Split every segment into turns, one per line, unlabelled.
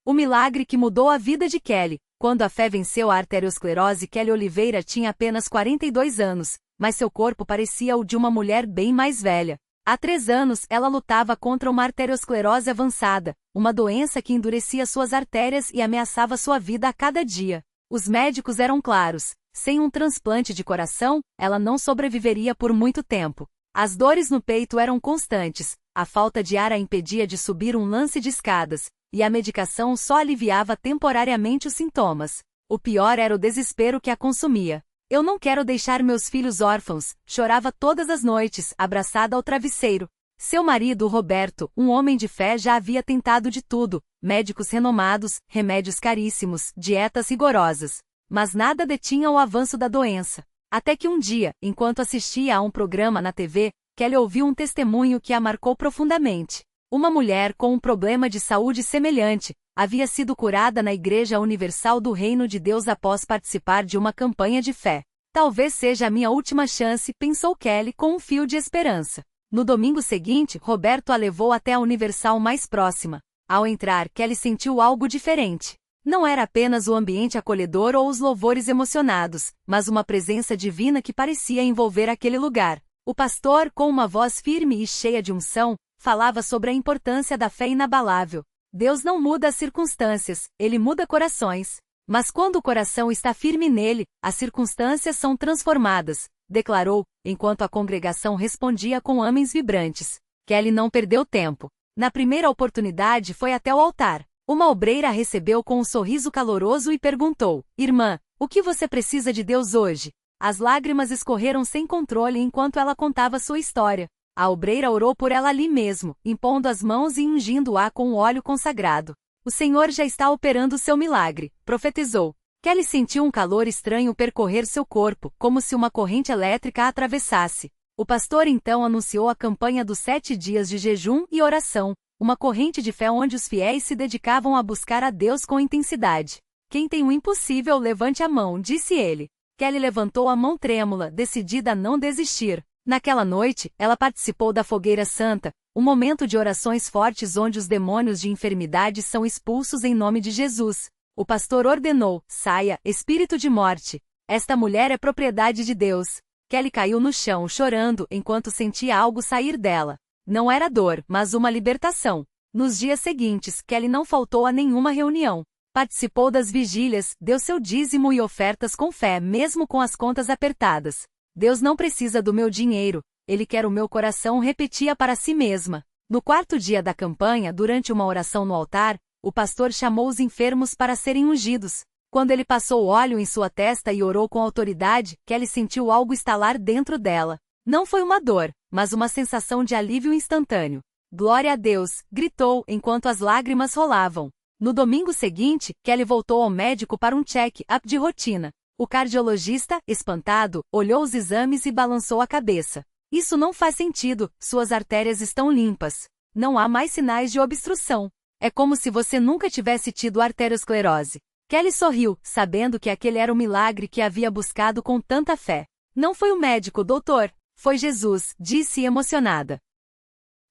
O milagre que mudou a vida de Kelly. Quando a fé venceu a arteriosclerose, Kelly Oliveira tinha apenas 42 anos, mas seu corpo parecia o de uma mulher bem mais velha. Há 3 anos, ela lutava contra uma arteriosclerose avançada, uma doença que endurecia suas artérias e ameaçava sua vida a cada dia. Os médicos eram claros: sem um transplante de coração, ela não sobreviveria por muito tempo. As dores no peito eram constantes, a falta de ar a impedia de subir um lance de escadas, e a medicação só aliviava temporariamente os sintomas. O pior era o desespero que a consumia. Eu não quero deixar meus filhos órfãos, chorava todas as noites, abraçada ao travesseiro. Seu marido, Roberto, um homem de fé, já havia tentado de tudo: médicos renomados, remédios caríssimos, dietas rigorosas. Mas nada detinha o avanço da doença. Até que um dia, enquanto assistia a um programa na TV, Kelly ouviu um testemunho que a marcou profundamente. Uma mulher com um problema de saúde semelhante havia sido curada na Igreja Universal do Reino de Deus após participar de uma campanha de fé. Talvez seja a minha última chance, pensou Kelly com um fio de esperança. No domingo seguinte, Roberto a levou até a Universal mais próxima. Ao entrar, Kelly sentiu algo diferente. Não era apenas o ambiente acolhedor ou os louvores emocionados, mas uma presença divina que parecia envolver aquele lugar. O pastor, com uma voz firme e cheia de unção, falava sobre a importância da fé inabalável. Deus não muda as circunstâncias, Ele muda corações. Mas quando o coração está firme nele, as circunstâncias são transformadas, declarou, enquanto a congregação respondia com amens vibrantes. Kelly não perdeu tempo. Na primeira oportunidade foi até o altar. Uma obreira a recebeu com um sorriso caloroso e perguntou: Irmã, o que você precisa de Deus hoje? As lágrimas escorreram sem controle enquanto ela contava sua história. A obreira orou por ela ali mesmo, impondo as mãos e ungindo-a com o óleo consagrado. O Senhor já está operando seu milagre, profetizou. Kelly sentiu um calor estranho percorrer seu corpo, como se uma corrente elétrica a atravessasse. O pastor então anunciou a campanha dos 7 dias de jejum e oração, uma corrente de fé onde os fiéis se dedicavam a buscar a Deus com intensidade. Quem tem o impossível, levante a mão, disse ele. Kelly levantou a mão trêmula, decidida a não desistir. Naquela noite, ela participou da Fogueira Santa, um momento de orações fortes onde os demônios de enfermidade são expulsos em nome de Jesus. O pastor ordenou: saia, espírito de morte. Esta mulher é propriedade de Deus. Kelly caiu no chão chorando enquanto sentia algo sair dela. Não era dor, mas uma libertação. Nos dias seguintes, Kelly não faltou a nenhuma reunião. Participou das vigílias, deu seu dízimo e ofertas com fé, mesmo com as contas apertadas. Deus não precisa do meu dinheiro, Ele quer o meu coração, repetia para si mesma. No 4º dia da campanha, durante uma oração no altar, o pastor chamou os enfermos para serem ungidos. Quando ele passou óleo em sua testa e orou com autoridade, Kelly sentiu algo estalar dentro dela. Não foi uma dor, mas uma sensação de alívio instantâneo. Glória a Deus, gritou enquanto as lágrimas rolavam. No domingo seguinte, Kelly voltou ao médico para um check-up de rotina. O cardiologista, espantado, olhou os exames e balançou a cabeça. Isso não faz sentido, suas artérias estão limpas. Não há mais sinais de obstrução. É como se você nunca tivesse tido arteriosclerose. Kelly sorriu, sabendo que aquele era o milagre que havia buscado com tanta fé. Não foi o médico, doutor. Foi Jesus, disse emocionada.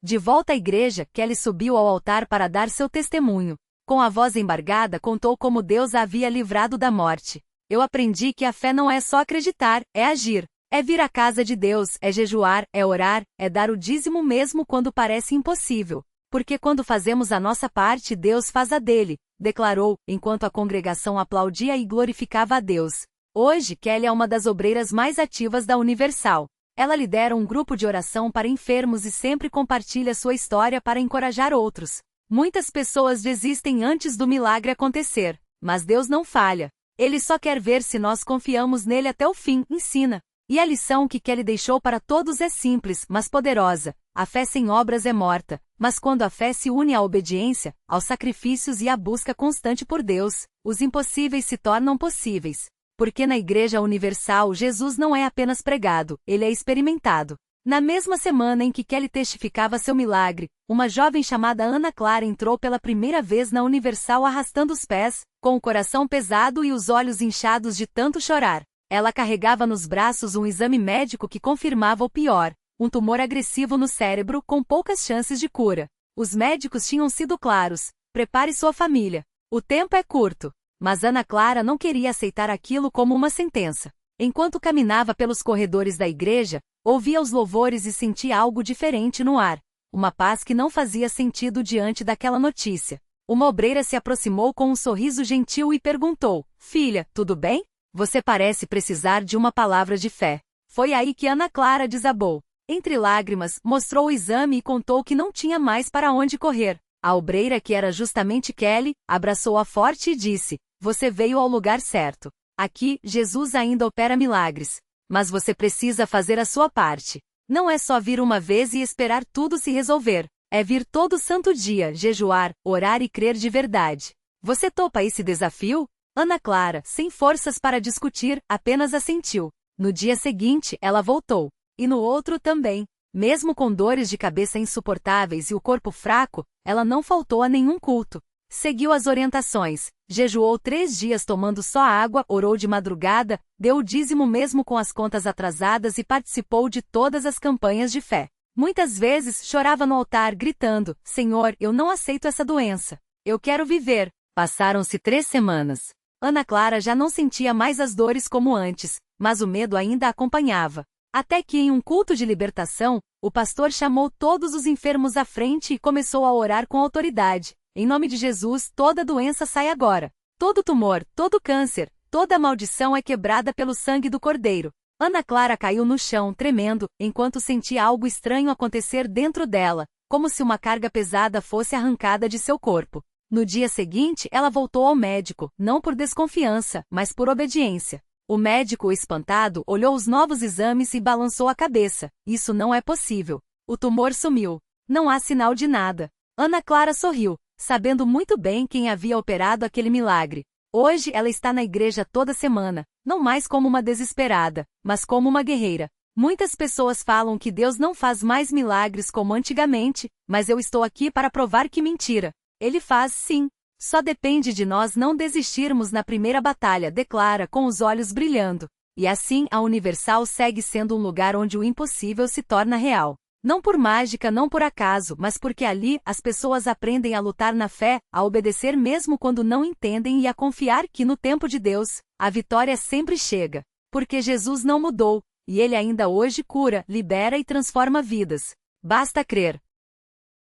De volta à igreja, Kelly subiu ao altar para dar seu testemunho. Com a voz embargada, contou como Deus a havia livrado da morte. Eu aprendi que a fé não é só acreditar, é agir. É vir à casa de Deus, é jejuar, é orar, é dar o dízimo mesmo quando parece impossível. Porque quando fazemos a nossa parte, Deus faz a dele, declarou, enquanto a congregação aplaudia e glorificava a Deus. Hoje, Kelly é uma das obreiras mais ativas da Universal. Ela lidera um grupo de oração para enfermos e sempre compartilha sua história para encorajar outros. Muitas pessoas desistem antes do milagre acontecer, mas Deus não falha. Ele só quer ver se nós confiamos nele até o fim, ensina. E a lição que Kelly deixou para todos é simples, mas poderosa. A fé sem obras é morta, mas quando a fé se une à obediência, aos sacrifícios e à busca constante por Deus, os impossíveis se tornam possíveis. Porque na Igreja Universal Jesus não é apenas pregado, ele é experimentado. Na mesma semana em que Kelly testificava seu milagre, uma jovem chamada Ana Clara entrou pela primeira vez na Universal arrastando os pés, com o coração pesado e os olhos inchados de tanto chorar. Ela carregava nos braços um exame médico que confirmava o pior, um tumor agressivo no cérebro com poucas chances de cura. Os médicos tinham sido claros: prepare sua família. O tempo é curto. Mas Ana Clara não queria aceitar aquilo como uma sentença. Enquanto caminhava pelos corredores da igreja, ouvia os louvores e sentia algo diferente no ar. Uma paz que não fazia sentido diante daquela notícia. Uma obreira se aproximou com um sorriso gentil e perguntou: Filha, tudo bem? Você parece precisar de uma palavra de fé. Foi aí que Ana Clara desabou. Entre lágrimas, mostrou o exame e contou que não tinha mais para onde correr. A obreira, que era justamente Kelly, abraçou-a forte e disse: Você veio ao lugar certo. Aqui, Jesus ainda opera milagres. Mas você precisa fazer a sua parte. Não é só vir uma vez e esperar tudo se resolver. É vir todo santo dia, jejuar, orar e crer de verdade. Você topa esse desafio? Ana Clara, sem forças para discutir, apenas assentiu. No dia seguinte, ela voltou. E no outro também. Mesmo com dores de cabeça insuportáveis e o corpo fraco, ela não faltou a nenhum culto. Seguiu as orientações, jejuou 3 dias tomando só água, orou de madrugada, deu o dízimo mesmo com as contas atrasadas e participou de todas as campanhas de fé. Muitas vezes chorava no altar gritando: Senhor, eu não aceito essa doença. Eu quero viver. Passaram-se 3 semanas. Ana Clara já não sentia mais as dores como antes, mas o medo ainda a acompanhava. Até que em um culto de libertação, o pastor chamou todos os enfermos à frente e começou a orar com autoridade. Em nome de Jesus, toda doença sai agora. Todo tumor, todo câncer, toda maldição é quebrada pelo sangue do Cordeiro. Ana Clara caiu no chão, tremendo, enquanto sentia algo estranho acontecer dentro dela, como se uma carga pesada fosse arrancada de seu corpo. No dia seguinte, ela voltou ao médico, não por desconfiança, mas por obediência. O médico, espantado, olhou os novos exames e balançou a cabeça. Isso não é possível. O tumor sumiu. Não há sinal de nada. Ana Clara sorriu, sabendo muito bem quem havia operado aquele milagre. Hoje ela está na igreja toda semana, não mais como uma desesperada, mas como uma guerreira. Muitas pessoas falam que Deus não faz mais milagres como antigamente, mas eu estou aqui para provar que mentira. Ele faz sim. Só depende de nós não desistirmos na primeira batalha, declara com os olhos brilhando. E assim a Universal segue sendo um lugar onde o impossível se torna real. Não por mágica, não por acaso, mas porque ali as pessoas aprendem a lutar na fé, a obedecer mesmo quando não entendem e a confiar que no tempo de Deus, a vitória sempre chega. Porque Jesus não mudou, e Ele ainda hoje cura, libera e transforma vidas. Basta crer.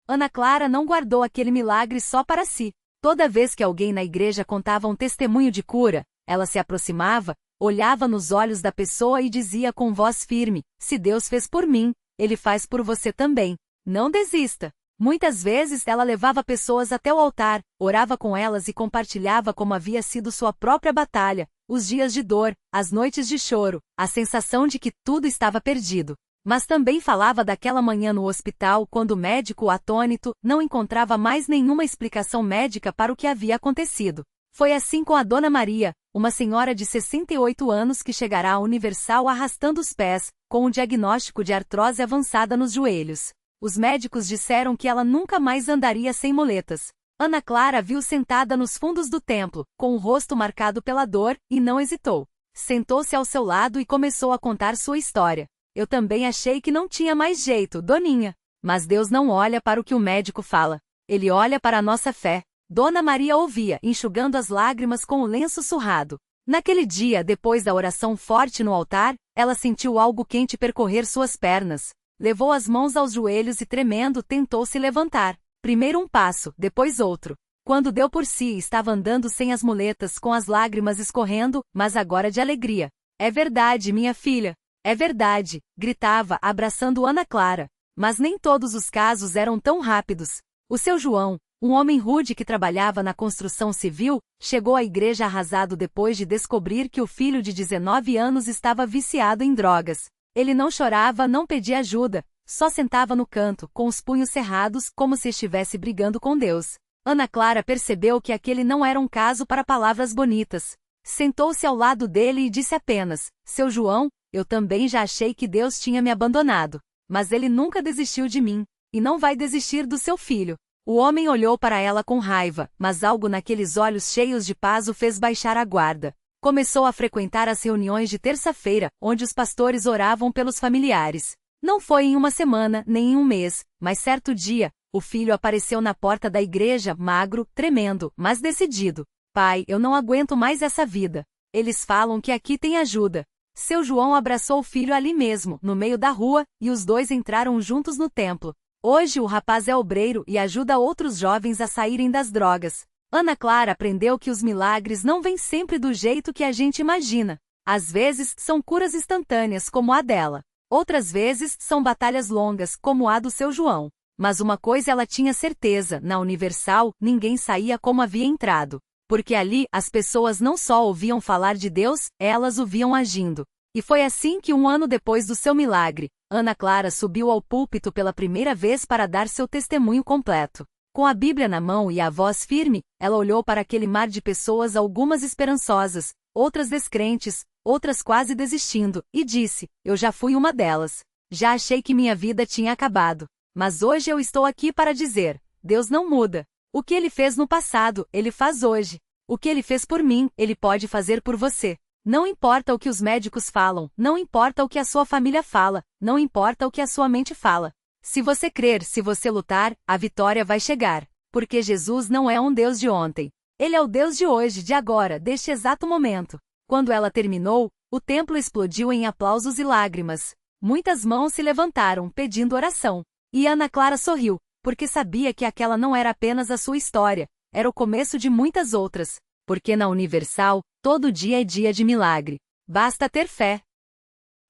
Ana Clara não guardou aquele milagre só para si. Toda vez que alguém na igreja contava um testemunho de cura, ela se aproximava, olhava nos olhos da pessoa e dizia com voz firme: Se Deus fez por mim, Ele faz por você também. Não desista. Muitas vezes ela levava pessoas até o altar, orava com elas e compartilhava como havia sido sua própria batalha, os dias de dor, as noites de choro, a sensação de que tudo estava perdido. Mas também falava daquela manhã no hospital quando o médico, atônito, não encontrava mais nenhuma explicação médica para o que havia acontecido. Foi assim com a Dona Maria, uma senhora de 68 anos que chegará à Universal arrastando os pés, com um diagnóstico de artrose avançada nos joelhos. Os médicos disseram que ela nunca mais andaria sem muletas. Ana Clara a viu sentada nos fundos do templo, com o rosto marcado pela dor, e não hesitou. Sentou-se ao seu lado e começou a contar sua história. Eu também achei que não tinha mais jeito, Doninha. Mas Deus não olha para o que o médico fala. Ele olha para a nossa fé. Dona Maria ouvia, enxugando as lágrimas com o lenço surrado. Naquele dia, depois da oração forte no altar, ela sentiu algo quente percorrer suas pernas. Levou as mãos aos joelhos e, tremendo, tentou se levantar. Primeiro um passo, depois outro. Quando deu por si, estava andando sem as muletas, com as lágrimas escorrendo, mas agora de alegria. É verdade, minha filha. É verdade, gritava, abraçando Ana Clara. Mas nem todos os casos eram tão rápidos. O seu João, um homem rude que trabalhava na construção civil, chegou à igreja arrasado depois de descobrir que o filho de 19 anos estava viciado em drogas. Ele não chorava, não pedia ajuda, só sentava no canto, com os punhos cerrados, como se estivesse brigando com Deus. Ana Clara percebeu que aquele não era um caso para palavras bonitas. Sentou-se ao lado dele e disse apenas: Seu João, eu também já achei que Deus tinha me abandonado. Mas Ele nunca desistiu de mim, e não vai desistir do seu filho. O homem olhou para ela com raiva, mas algo naqueles olhos cheios de paz o fez baixar a guarda. Começou a frequentar as reuniões de terça-feira, onde os pastores oravam pelos familiares. Não foi em uma semana, nem em um mês, mas certo dia, O filho apareceu na porta da igreja, magro, tremendo, mas decidido. Pai, eu não aguento mais essa vida. Eles falam que aqui tem ajuda. Seu João abraçou o filho ali mesmo, no meio da rua, e os dois entraram juntos no templo. Hoje o rapaz é obreiro e ajuda outros jovens a saírem das drogas. Ana Clara aprendeu que os milagres não vêm sempre do jeito que a gente imagina. Às vezes, são curas instantâneas, como a dela. Outras vezes, são batalhas longas, como a do seu João. Mas uma coisa ela tinha certeza, na Universal, ninguém saía como havia entrado. Porque ali, as pessoas não só ouviam falar de Deus, elas o viam agindo. E foi assim que 1 ano depois do seu milagre, Ana Clara subiu ao púlpito pela primeira vez para dar seu testemunho completo. Com a Bíblia na mão e a voz firme, ela olhou para aquele mar de pessoas, algumas esperançosas, outras descrentes, outras quase desistindo, e disse: eu já fui uma delas. Já achei que minha vida tinha acabado. Mas hoje eu estou aqui para dizer: Deus não muda. O que Ele fez no passado, Ele faz hoje. O que Ele fez por mim, Ele pode fazer por você. Não importa o que os médicos falam, não importa o que a sua família fala, não importa o que a sua mente fala. Se você crer, se você lutar, a vitória vai chegar. Porque Jesus não é um Deus de ontem. Ele é o Deus de hoje, de agora, deste exato momento. Quando ela terminou, o templo explodiu em aplausos e lágrimas. Muitas mãos se levantaram, pedindo oração. E Ana Clara sorriu, porque sabia que aquela não era apenas a sua história, era o começo de muitas outras. Porque na Universal, todo dia é dia de milagre. Basta ter fé.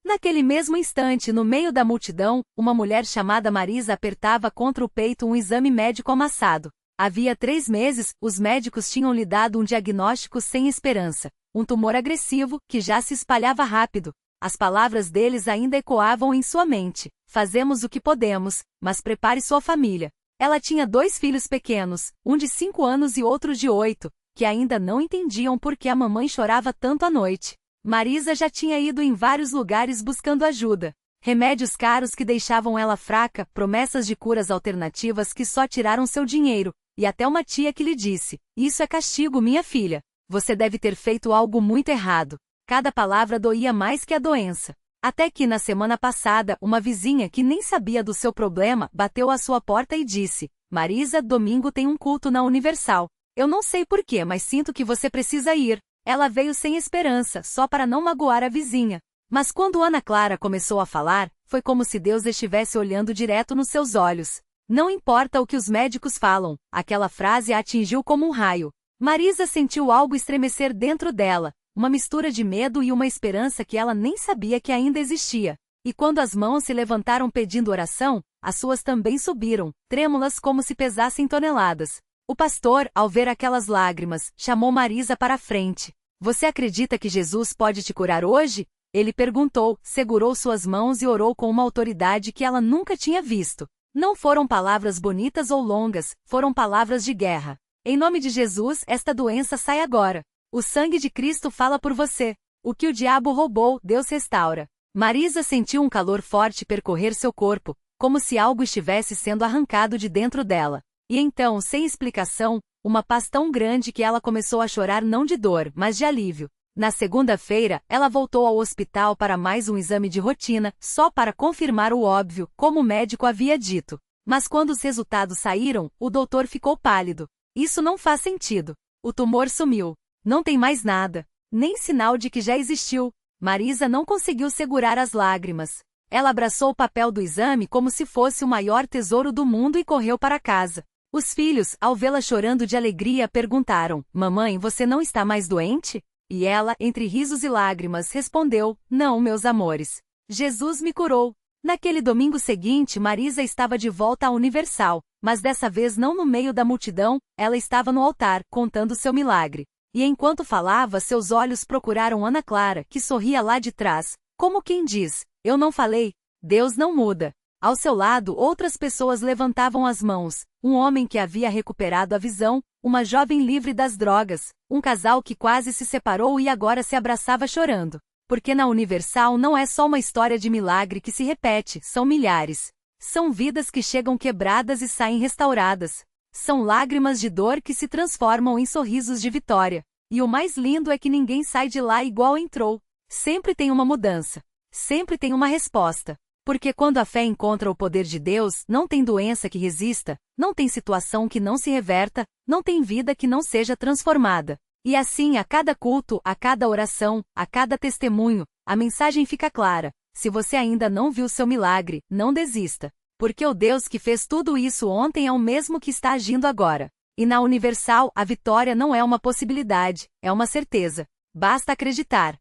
Naquele mesmo instante, no meio da multidão, uma mulher chamada Marisa apertava contra o peito um exame médico amassado. Havia 3 meses, os médicos tinham lhe dado um diagnóstico sem esperança. Um tumor agressivo, que já se espalhava rápido. As palavras deles ainda ecoavam em sua mente. Fazemos o que podemos, mas prepare sua família. Ela tinha 2 filhos pequenos, um de 5 anos e outro de 8, que ainda não entendiam por que a mamãe chorava tanto à noite. Marisa já tinha ido em vários lugares buscando ajuda. Remédios caros que deixavam ela fraca, promessas de curas alternativas que só tiraram seu dinheiro, e até uma tia que lhe disse: isso é castigo, minha filha. Você deve ter feito algo muito errado. Cada palavra doía mais que a doença. Até que na semana passada, uma vizinha que nem sabia do seu problema bateu à sua porta e disse: Marisa, domingo tem um culto na Universal. Eu não sei porquê, mas sinto que você precisa ir. Ela veio sem esperança, só para não magoar a vizinha. Mas quando Ana Clara começou a falar, foi como se Deus estivesse olhando direto nos seus olhos. Não importa o que os médicos falam, aquela frase a atingiu como um raio. Marisa sentiu algo estremecer dentro dela, uma mistura de medo e uma esperança que ela nem sabia que ainda existia. E quando as mãos se levantaram pedindo oração, as suas também subiram, trêmulas como se pesassem toneladas. O pastor, ao ver aquelas lágrimas, chamou Marisa para a frente. Você acredita que Jesus pode te curar hoje? Ele perguntou, segurou suas mãos e orou com uma autoridade que ela nunca tinha visto. Não foram palavras bonitas ou longas, foram palavras de guerra. Em nome de Jesus, esta doença sai agora. O sangue de Cristo fala por você. O que o diabo roubou, Deus restaura. Marisa sentiu um calor forte percorrer seu corpo, como se algo estivesse sendo arrancado de dentro dela. E então, sem explicação, uma paz tão grande que ela começou a chorar não de dor, mas de alívio. Na segunda-feira, ela voltou ao hospital para mais um exame de rotina, só para confirmar o óbvio, como o médico havia dito. Mas quando os resultados saíram, o doutor ficou pálido. Isso não faz sentido. O tumor sumiu. Não tem mais nada. Nem sinal de que já existiu. Marisa não conseguiu segurar as lágrimas. Ela abraçou o papel do exame como se fosse o maior tesouro do mundo e correu para casa. Os filhos, ao vê-la chorando de alegria, perguntaram: Mamãe, você não está mais doente? E ela, entre risos e lágrimas, respondeu: Não, meus amores. Jesus me curou. Naquele domingo seguinte, Marisa estava de volta à Universal, mas dessa vez não no meio da multidão, ela estava no altar, contando seu milagre. E enquanto falava, seus olhos procuraram Ana Clara, que sorria lá de trás, como quem diz: Eu não falei? Deus não muda. Ao seu lado, outras pessoas levantavam as mãos, um homem que havia recuperado a visão, uma jovem livre das drogas, um casal que quase se separou e agora se abraçava chorando. Porque na Universal não é só uma história de milagre que se repete, são milhares. São vidas que chegam quebradas e saem restauradas. São lágrimas de dor que se transformam em sorrisos de vitória. E o mais lindo é que ninguém sai de lá igual entrou. Sempre tem uma mudança. Sempre tem uma resposta. Porque quando a fé encontra o poder de Deus, não tem doença que resista, não tem situação que não se reverta, não tem vida que não seja transformada. E assim, a cada culto, a cada oração, a cada testemunho, a mensagem fica clara. Se você ainda não viu seu milagre, não desista. Porque o Deus que fez tudo isso ontem é o mesmo que está agindo agora. E na Universal, a vitória não é uma possibilidade, é uma certeza. Basta acreditar.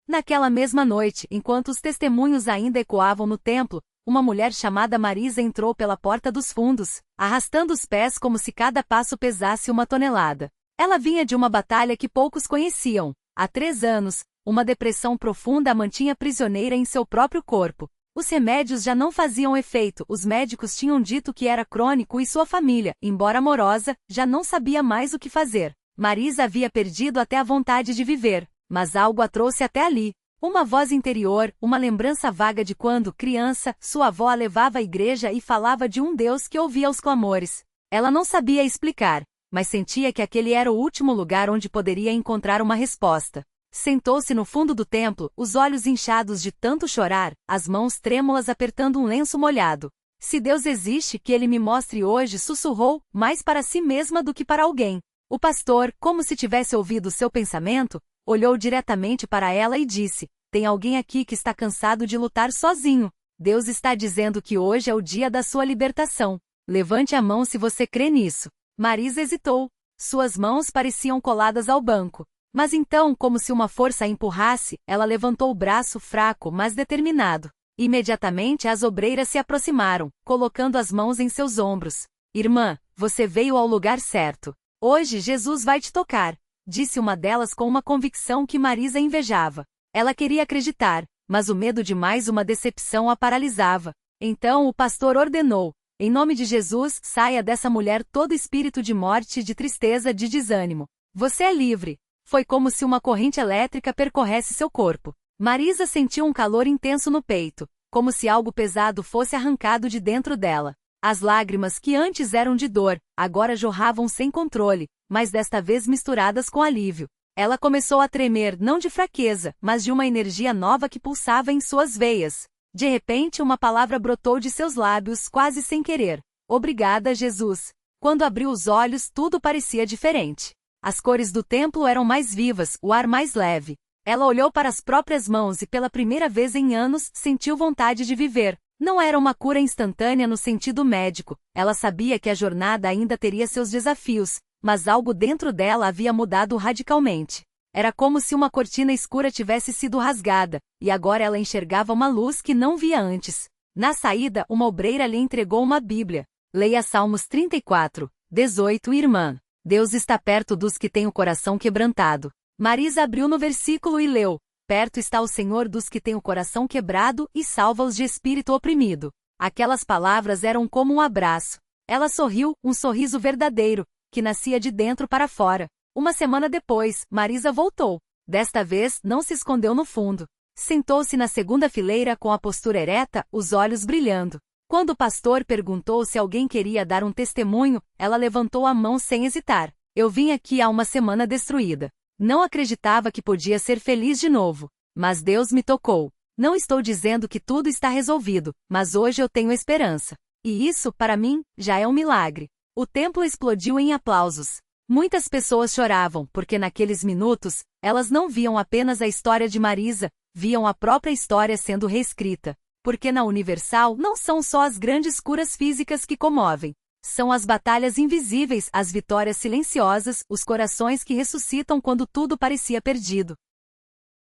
Naquela mesma noite, enquanto os testemunhos ainda ecoavam no templo, uma mulher chamada Marisa entrou pela porta dos fundos, arrastando os pés como se cada passo pesasse 1 tonelada. Ela vinha de uma batalha que poucos conheciam. Há 3 anos, uma depressão profunda a mantinha prisioneira em seu próprio corpo. Os remédios já não faziam efeito, os médicos tinham dito que era crônico e sua família, embora amorosa, já não sabia mais o que fazer. Marisa havia perdido até a vontade de viver, mas algo a trouxe até ali. Uma voz interior, uma lembrança vaga de quando, criança, sua avó a levava à igreja e falava de um Deus que ouvia os clamores. Ela não sabia explicar, mas sentia que aquele era o último lugar onde poderia encontrar uma resposta. Sentou-se no fundo do templo, os olhos inchados de tanto chorar, as mãos trêmulas apertando um lenço molhado. Se Deus existe, que Ele me mostre hoje, sussurrou, mais para si mesma do que para alguém. O pastor, como se tivesse ouvido seu pensamento, olhou diretamente para ela e disse: tem alguém aqui que está cansado de lutar sozinho. Deus está dizendo que hoje é o dia da sua libertação. Levante a mão se você crê nisso. Marisa hesitou. Suas mãos pareciam coladas ao banco. Mas então, como se uma força a empurrasse, ela levantou o braço fraco, mas determinado. Imediatamente as obreiras se aproximaram, colocando as mãos em seus ombros. Irmã, você veio ao lugar certo. Hoje Jesus vai te tocar, disse uma delas com uma convicção que Marisa invejava. Ela queria acreditar, mas o medo de mais uma decepção a paralisava. Então o pastor ordenou: em nome de Jesus, saia dessa mulher todo espírito de morte, de tristeza, de desânimo. Você é livre. Foi como se uma corrente elétrica percorresse seu corpo. Marisa sentiu um calor intenso no peito, como se algo pesado fosse arrancado de dentro dela. As lágrimas que antes eram de dor, agora jorravam sem controle, mas desta vez misturadas com alívio. Ela começou a tremer não de fraqueza, mas de uma energia nova que pulsava em suas veias. De repente uma palavra brotou de seus lábios quase sem querer. Obrigada, Jesus. Quando abriu os olhos, tudo parecia diferente. As cores do templo eram mais vivas, o ar mais leve. Ela olhou para as próprias mãos e pela primeira vez em anos sentiu vontade de viver. Não era uma cura instantânea no sentido médico. Ela sabia que a jornada ainda teria seus desafios, mas algo dentro dela havia mudado radicalmente. Era como se uma cortina escura tivesse sido rasgada, e agora ela enxergava uma luz que não via antes. Na saída, uma obreira lhe entregou uma Bíblia. Leia Salmos 34, 18, irmã. Deus está perto dos que têm o coração quebrantado. Marisa abriu no versículo e leu: perto está o Senhor dos que têm o coração quebrado e salva-os de espírito oprimido. Aquelas palavras eram como um abraço. Ela sorriu, um sorriso verdadeiro, que nascia de dentro para fora. Uma semana depois, Marisa voltou. Desta vez, não se escondeu no fundo. Sentou-se na segunda fileira com a postura ereta, os olhos brilhando. Quando o pastor perguntou se alguém queria dar um testemunho, ela levantou a mão sem hesitar. Eu vim aqui há uma semana destruída. Não acreditava que podia ser feliz de novo. Mas Deus me tocou. Não estou dizendo que tudo está resolvido, mas hoje eu tenho esperança. E isso, para mim, já é um milagre. O templo explodiu em aplausos. Muitas pessoas choravam, porque naqueles minutos, elas não viam apenas a história de Marisa, viam a própria história sendo reescrita. Porque na Universal não são só as grandes curas físicas que comovem. São as batalhas invisíveis, as vitórias silenciosas, os corações que ressuscitam quando tudo parecia perdido.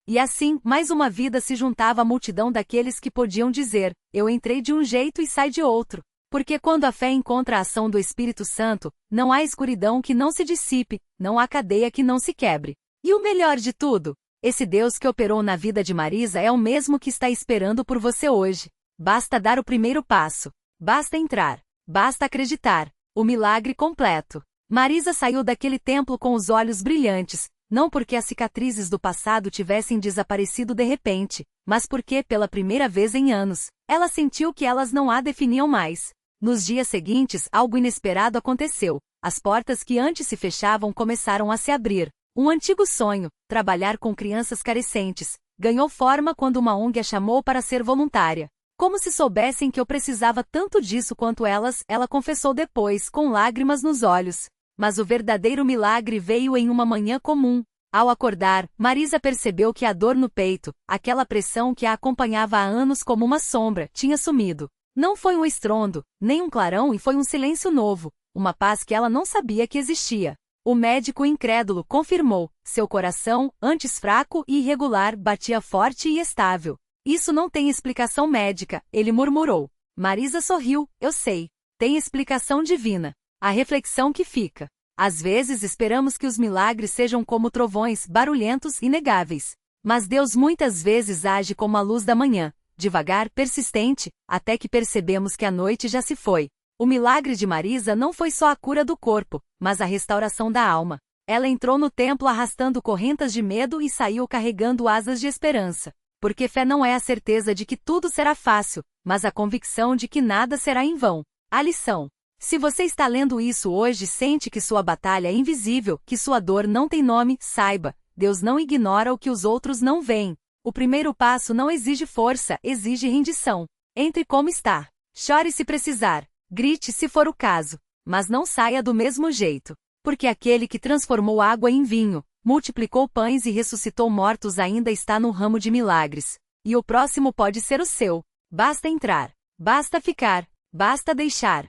E assim, mais uma vida se juntava à multidão daqueles que podiam dizer: eu entrei de um jeito e saí de outro. Porque quando a fé encontra a ação do Espírito Santo, não há escuridão que não se dissipe, não há cadeia que não se quebre. E o melhor de tudo, esse Deus que operou na vida de Marisa é o mesmo que está esperando por você hoje. Basta dar o primeiro passo. Basta entrar. Basta acreditar. O milagre completo. Marisa saiu daquele templo com os olhos brilhantes, não porque as cicatrizes do passado tivessem desaparecido de repente, mas porque, pela primeira vez em anos, ela sentiu que elas não a definiam mais. Nos dias seguintes, algo inesperado aconteceu. As portas que antes se fechavam começaram a se abrir. Um antigo sonho, trabalhar com crianças carecentes, ganhou forma quando uma ONG a chamou para ser voluntária. Como se soubessem que eu precisava tanto disso quanto elas, ela confessou depois, com lágrimas nos olhos. Mas o verdadeiro milagre veio em uma manhã comum. Ao acordar, Marisa percebeu que a dor no peito, aquela pressão que a acompanhava há anos como uma sombra, tinha sumido. Não foi um estrondo, nem um clarão, e foi um silêncio novo, uma paz que ela não sabia que existia. O médico incrédulo confirmou, seu coração, antes fraco e irregular, batia forte e estável. Isso não tem explicação médica, ele murmurou. Marisa sorriu, eu sei. Tem explicação divina. A reflexão que fica. Às vezes esperamos que os milagres sejam como trovões, barulhentos, inegáveis. Mas Deus muitas vezes age como a luz da manhã, devagar, persistente, até que percebemos que a noite já se foi. O milagre de Marisa não foi só a cura do corpo, mas a restauração da alma. Ela entrou no templo arrastando correntas de medo e saiu carregando asas de esperança. Porque fé não é a certeza de que tudo será fácil, mas a convicção de que nada será em vão. A lição. Se você está lendo isso hoje e sente que sua batalha é invisível, que sua dor não tem nome, saiba, Deus não ignora o que os outros não veem. O primeiro passo não exige força, exige rendição. Entre como está. Chore se precisar. Grite se for o caso. Mas não saia do mesmo jeito. Porque aquele que transformou água em vinho, multiplicou pães e ressuscitou mortos ainda está no ramo de milagres. E o próximo pode ser o seu. Basta entrar. Basta ficar. Basta deixar.